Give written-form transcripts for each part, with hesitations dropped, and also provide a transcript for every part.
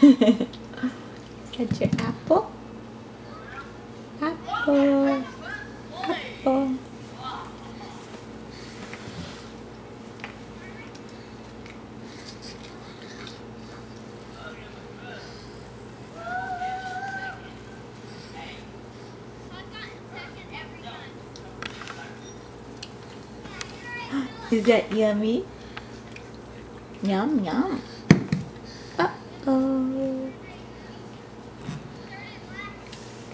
Get your apple. Apple. Apple. Is that yummy? Yum, yum. Uh-oh.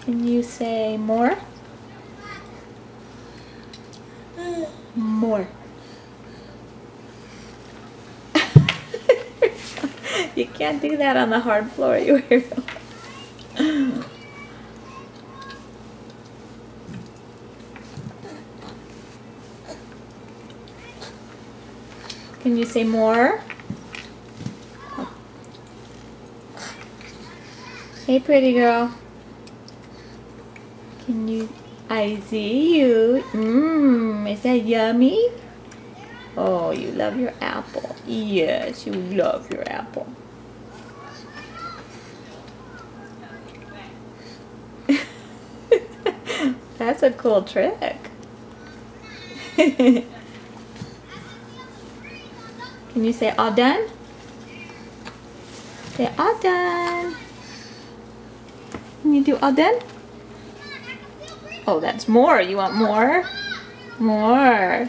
Can you say more? More. You can't do that on the hard floor, you weirdo. Can you say more? Hey, pretty girl. Can you? I see you. Is that yummy? Oh, you love your apple. Yes, you love your apple. That's a cool trick. Can you say all done? Say all done. Can you do all done? Oh, that's more. You want more? More.